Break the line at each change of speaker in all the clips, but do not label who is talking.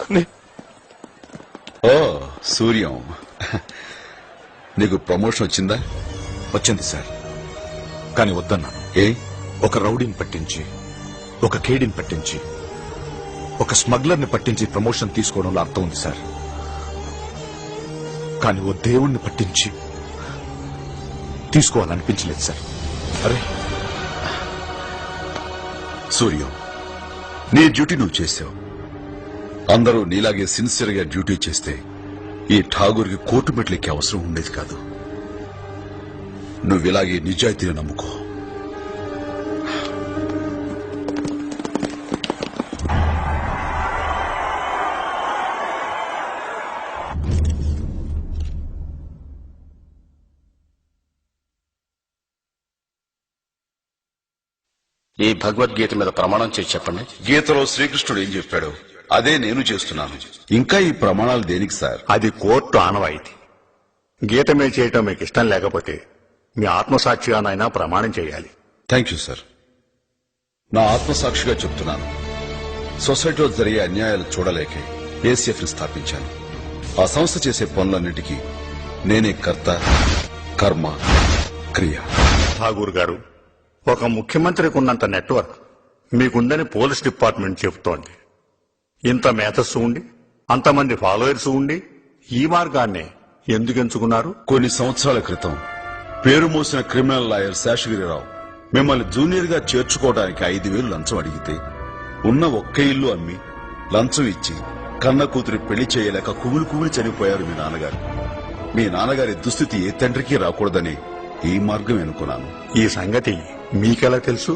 ఓ సూర్యం, నీకు ప్రమోషన్ వచ్చిందా?
వచ్చింది సార్, కానీ వద్దన్నాను.
ఏ?
ఒక రౌడీని పట్టించి, ఒక కేడీని పట్టించి, ఒక స్మగ్లర్ని పట్టించి ప్రమోషన్ తీసుకోవడంలో అర్థం ఉంది సార్. కానీ ఓ దేవుణ్ణి పట్టించి తీసుకోవాలనిపించలేదు సార్.
అరే సూర్యం, నీ డ్యూటీ నువ్వు చేసావు. అందరూ నీలాగే సిన్సియర్ గా డ్యూటీ చేస్తే ఈ ఠాగూర్కి కోర్టు మెట్లెక్కే అవసరం ఉండేది కాదు. నువ్విలాగే నిజాయితీని నమ్ముకో.
ఈ భగవద్గీత మీద ప్రమాణం చేసి చెప్పండి.
గీతలో శ్రీకృష్ణుడు ఏం చెప్పాడు అదే నేను చేస్తున్నాను. ఇంకా ఈ ప్రమాణాలు దేనికి సార్?
అది కోర్టు ఆనవాయితీ. గీత మీద చేయటం మీకు ఇష్టం లేకపోతే మీ ఆత్మసాక్షిగానైనా ప్రమాణం చేయాలి.
Thank you sir. నా ఆత్మసాక్షిగా చెప్తున్నాను. సొసైటీలో జరిగే అన్యాయాలు చూడలేకే ఏసీఎఫ్ ని స్థాపించాను. ఆ సంస్థ చేసే పనులన్నిటికీ నేనే కర్త, కర్మ, క్రియ.
ఠాగూర్ గారు, ఒక ముఖ్యమంత్రికి ఉన్నంత నెట్వర్క్ మీకుందని పోలీస్ డిపార్ట్మెంట్ చెబుతోంది. ఇంత మేధస్సు ఉండి, అంతమంది ఫాలోయర్స్ ఉండి ఈ మార్గాన్ని ఎందుకు ఎంచుకున్నారు?
కొన్ని సంవత్సరాల క్రితం పేరు మోసిన క్రిమినల్ లాయర్ శేషగిరిరావు మిమ్మల్ని జూనియర్ గా చేర్చుకోవడానికి 5,000 లంచం అడిగితే ఉన్న ఒక్క ఇల్లు అమ్మి లంచం ఇచ్చి కన్న కూతురి పెళ్లి చేయలేక కుమిలి చనిపోయారు మీ నాన్నగారు. మీ నాన్నగారి దుస్థితి ఏ తండ్రికి రాకూడదని ఈ మార్గం ఎన్నుకున్నాను.
ఈ సంగతి మీకెలా తెలుసు?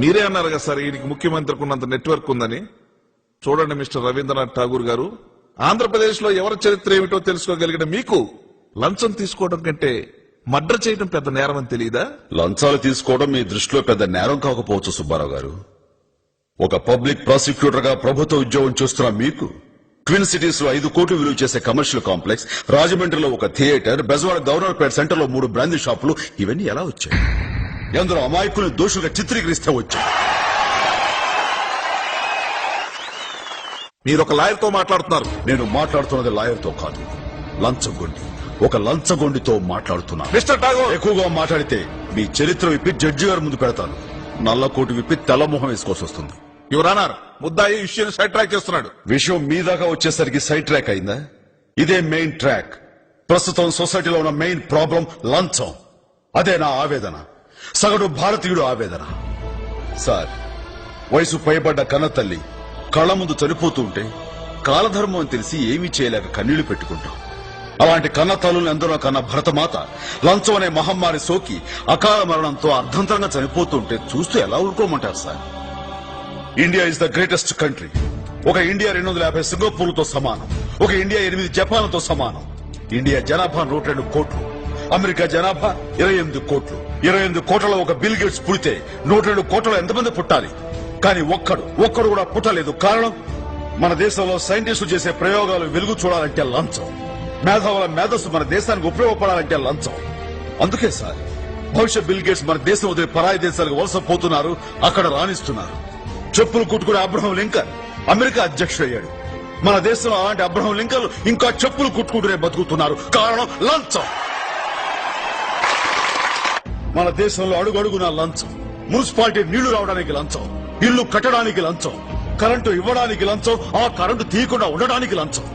మీరే అన్నారు కదా సార్ ఈయనకి ముఖ్యమంత్రికి ఉన్నంత నెట్వర్క్ ఉందని. చూడండి మిస్టర్ రవీంద్రనాథ్ ఠాగూర్ గారు, ఆంధ్రప్రదేశ్ లో ఎవరి చరిత్ర ఏమిటో తెలుసుకోగలిగిన మీకు లంచం తీసుకోవడం కంటే మర్డర్ చేయడం పెద్ద నేరం అని తెలియదా?
లంచాలు తీసుకోవడం మీ దృష్టిలో పెద్ద నేరం కాకపోవచ్చు సుబ్బారావు గారు. ఒక పబ్లిక్ ప్రాసిక్యూటర్ గా ప్రభుత్వ ఉద్యోగం చేస్తున్న మీకు ట్విన్ సిటీస్ లో 5 కోట్లు విలువ చేసే కమర్షియల్ కాంప్లెక్స్, రాజమండ్రిలో ఒక థియేటర్, బెజవాడ గవర్నర్పేట సెంటర్ లో 3 బ్రాందీ షాపులు, ఇవన్నీ ఎలా వచ్చాయి? ఎందరో అమాయకుల్ని దోషులుగా చిత్రీకరిస్తే వచ్చాయి.
మీరు ఒక లాయర్ తో మాట్లాడుతున్నారు.
నేను మాట్లాడుతున్నది లాయర్ తో కాదు, లంచగొండి. ఒక లంచగొండితో మాట్లాడుతున్నా.
మిస్టర్ ఠాగూర్,
ఎక్కువగా మాట్లాడితే మీ చరిత్ర విప్పి జడ్జి గారి ముందు పెడతాను. నల్ల కోటు విప్పి తెల్లమొహం వేసుకోవాల్సి వస్తుంది.
యువర్ ఆనర్, ముద్దాయి ఇష్యూని సైడ్ ట్రాక్ చేస్తున్నాడు.
విషయం మీ దాకా వచ్చేసరికి సైడ్ ట్రాక్ అయిందా? ఇదే మెయిన్ ట్రాక్. ప్రస్తుతం సొసైటీలో ఉన్న మెయిన్ ప్రాబ్లం లంచం. అదే నా ఆవేదన, సగటు భారతీయుడు ఆవేదన. సార్, వయసు పైబడ్డ కన్న తల్లి కళ్ల ముందు చనిపోతూ ఉంటే కాలధర్మం అని తెలిసి ఏమీ చేయలేక కన్నీళ్లు పెట్టుకుంటాం. అలాంటి కన్న తల్లులను ఎందరో కన్న భరతమాత లంచం అనే మహమ్మారి సోకి అకాల మరణంతో అర్ధంతరంగా చనిపోతుంటే చూస్తూ ఎలా ఊరుకోమంటారు sir? India is the greatest country. ఒక ఇండియా 250 సింగపూర్లతో సమానం. ఒక ఇండియా 8 జపాన్లతో సమానం. ఇండియా జనాభా 102 కోట్లు. అమెరికా జనాభా 28 కోట్లు. 28 కోట్లలో ఒక బిల్ గేట్స్ పుడితే 102 కోట్లలో ఎంతమంది పుట్టాలి? కానీ ఒక్కడు కూడా పుట్టలేదు. కారణం, మన దేశంలో సైంటిస్టులు చేసే ప్రయోగాలు వెలుగు చూడాలంటే లంచం. మేధావుల మేధస్సు మన దేశానికి ఉపయోగపడాలంటే లంచం. అందుకే సార్, భవిష్యత్ బిల్ గేట్స్ మన దేశం వదిలి పరాయి దేశాలకు వలస పోతున్నారు, అక్కడ రాణిస్తున్నారు. చెప్పులు కుట్టుకునే అబ్రహం లింకన్ అమెరికా అధ్యక్షుడయ్యాడు. మన దేశంలో అలాంటి అబ్రహం లింకన్లు ఇంకా చెప్పులు కుట్టుకుంటూనే బతుకుతున్నారు. కారణం లంచం. మన దేశంలో అడుగడుగునా లంచం. మున్సిపాలిటీ నీళ్లు రావడానికి లంచం, ఇల్లు కట్టడానికి లంచం, కరెంటు ఇవ్వడానికి లంచం, ఆ కరెంటు తీయకుండా ఉండడానికి లంచం,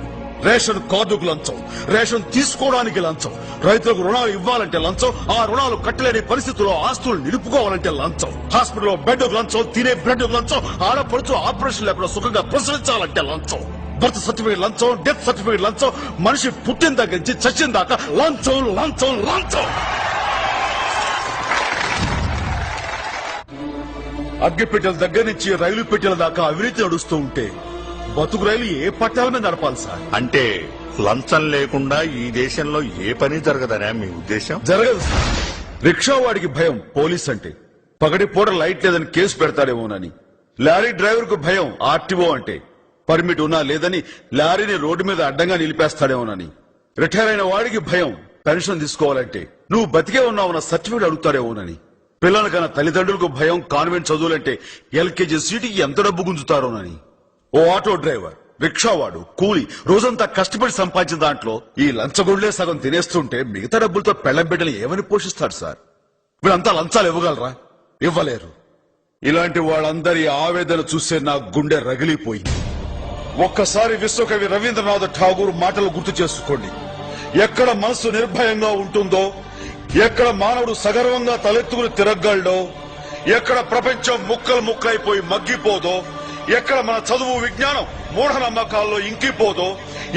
రేషన్ కార్డుకు లంచం, రేషన్ తీసుకోవడానికి లంచం, రైతులకు రుణాలు ఇవ్వాలంటే లంచం, ఆ రుణాలు కట్టలేని పరిస్థితుల్లో ఆస్తులు నిలుపుకోవాలంటే లంచం, హాస్పిటల్లో బెడ్ లంచం, తినే బ్రెడ్ లంచం, ఆడపడుచు ఆపరేషన్ లేకుండా సుఖంగా ప్రసరించాలంటే లంచం, బర్త్ సర్టిఫికేట్ లంచం, డెత్ సర్టిఫికేట్ లంచం, మనిషి పుట్టిన దగ్గర నుంచి చచ్చిన దాకా లంచం లంచం లంచం. అగ్గిపెట్టెల దగ్గర నుంచి రైలు పెట్టెల దాకా అవినీతి నడుస్తూ ఉంటే బతుకు రైలు ఏ పట్టాల మీద నడపాలి సార్?
అంటే లంచం లేకుండా ఈ దేశంలో ఏ పని జరగదనే మీ ఉద్దేశం?
జరగదు సార్. రిక్షా వాడికి భయం పోలీస్ అంటే, పగటిపూట లైట్ లేదని కేసు పెడతాడేమోనని. లారీ డ్రైవర్ కు భయం ఆర్టీఓ అంటే, పర్మిట్ ఉన్నా లేదని లారీని రోడ్డు మీద అడ్డంగా నిలిపేస్తాడేమోనని. రిటైర్ అయిన వాడికి భయం పెన్షన్ తీసుకోవాలంటే నువ్వు బతికే ఉన్నావన్న సర్టిఫికేట్ అడుగుతాడేమోనని. పిల్లల కన్నా తల్లిదండ్రులకు భయం కాన్వెంట్ చదువులంటే ఎల్కేజీ సీటుకి ఎంత డబ్బు గుంజుతారోనని. ఓ ఆటో డ్రైవర్ రిక్షావాడు కూలి రోజంతా కష్టపడి సంపాదించిన దాంట్లో ఈ లంచగొండ్లే సగం తినేస్తుంటే మిగతా డబ్బులతో పెళ్లం బిడ్డలు ఏమని పోషిస్తాడు సార్? వీళ్ళంతా లంచాలు ఇవ్వగలరా? ఇవ్వలేరు. ఇలాంటి వాళ్ళందరి ఆవేదన చూసే నా గుండె రగిలిపోయింది. ఒక్కసారి విశ్వకవి రవీంద్రనాథ్ ఠాగూర్ మాటలు గుర్తు చేసుకోండి. ఎక్కడ మనసు నిర్భయంగా ఉంటుందో, ఎక్కడ మానవుడు సగర్వంగా తలెత్తుకుని తిరగలడో, ఎక్కడ ప్రపంచం ముక్కలు ముక్కలైపోయి మగ్గిపోదో, ఎక్కడ మన చదువు విజ్ఞానం మూఢనమ్మకాల్లో ఇంకిపోదో,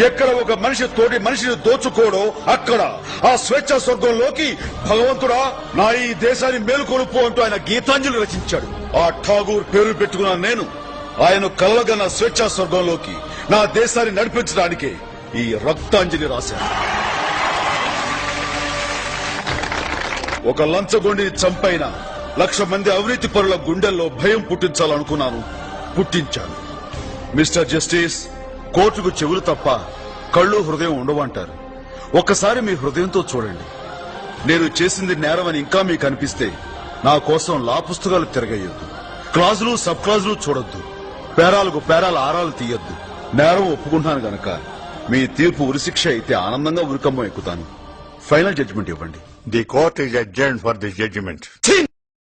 ఎక్కడ ఒక మనిషి తోటి మనిషిని దోచుకోడో, అక్కడ ఆ స్వేచ్ఛ స్వర్గంలోకి భగవంతుడా నా ఈ దేశాన్ని మేలుకొలుపు అంటూ ఆయన గీతాంజలి రచించాడు. ఆ ఠాగూర్ పేరు పెట్టుకున్న నేను ఆయన కలగన్న స్వేచ్ఛా స్వర్గంలోకి నా దేశాన్ని నడిపించడానికే ఈ రక్తాంజలి రాశాను. ఒక లంచగొండిని చంపైన 1,00,000 మంది అవినీతి పరుల గుండెల్లో భయం పుట్టించాలనుకున్నాను, పుట్టించాను. మిస్టర్ జస్టిస్, కోర్టుకు చెవులు తప్ప కళ్ళు హృదయం ఉండవంటారు. ఒక్కసారి మీ హృదయంతో చూడండి. నేను చేసింది నేరమని ఇంకా మీకు అనిపిస్తే నా కోసం లా పుస్తకాలు తిరగేయొద్దు, క్లాజులు సబ్ క్లాజులు చూడొద్దు, పేరాలకు పేరాల ఆరాలు తీయొద్దు. నేరం ఒప్పుకుంటున్నాను గనక మీ తీర్పు ఉరిశిక్ష అయితే ఆనందంగా ఉరికమ్మ ఎక్కుతాను. ఫైనల్ జడ్జిమెంట్ ఇవ్వండి.
The court is adjourned for this judgement.
ఛీ!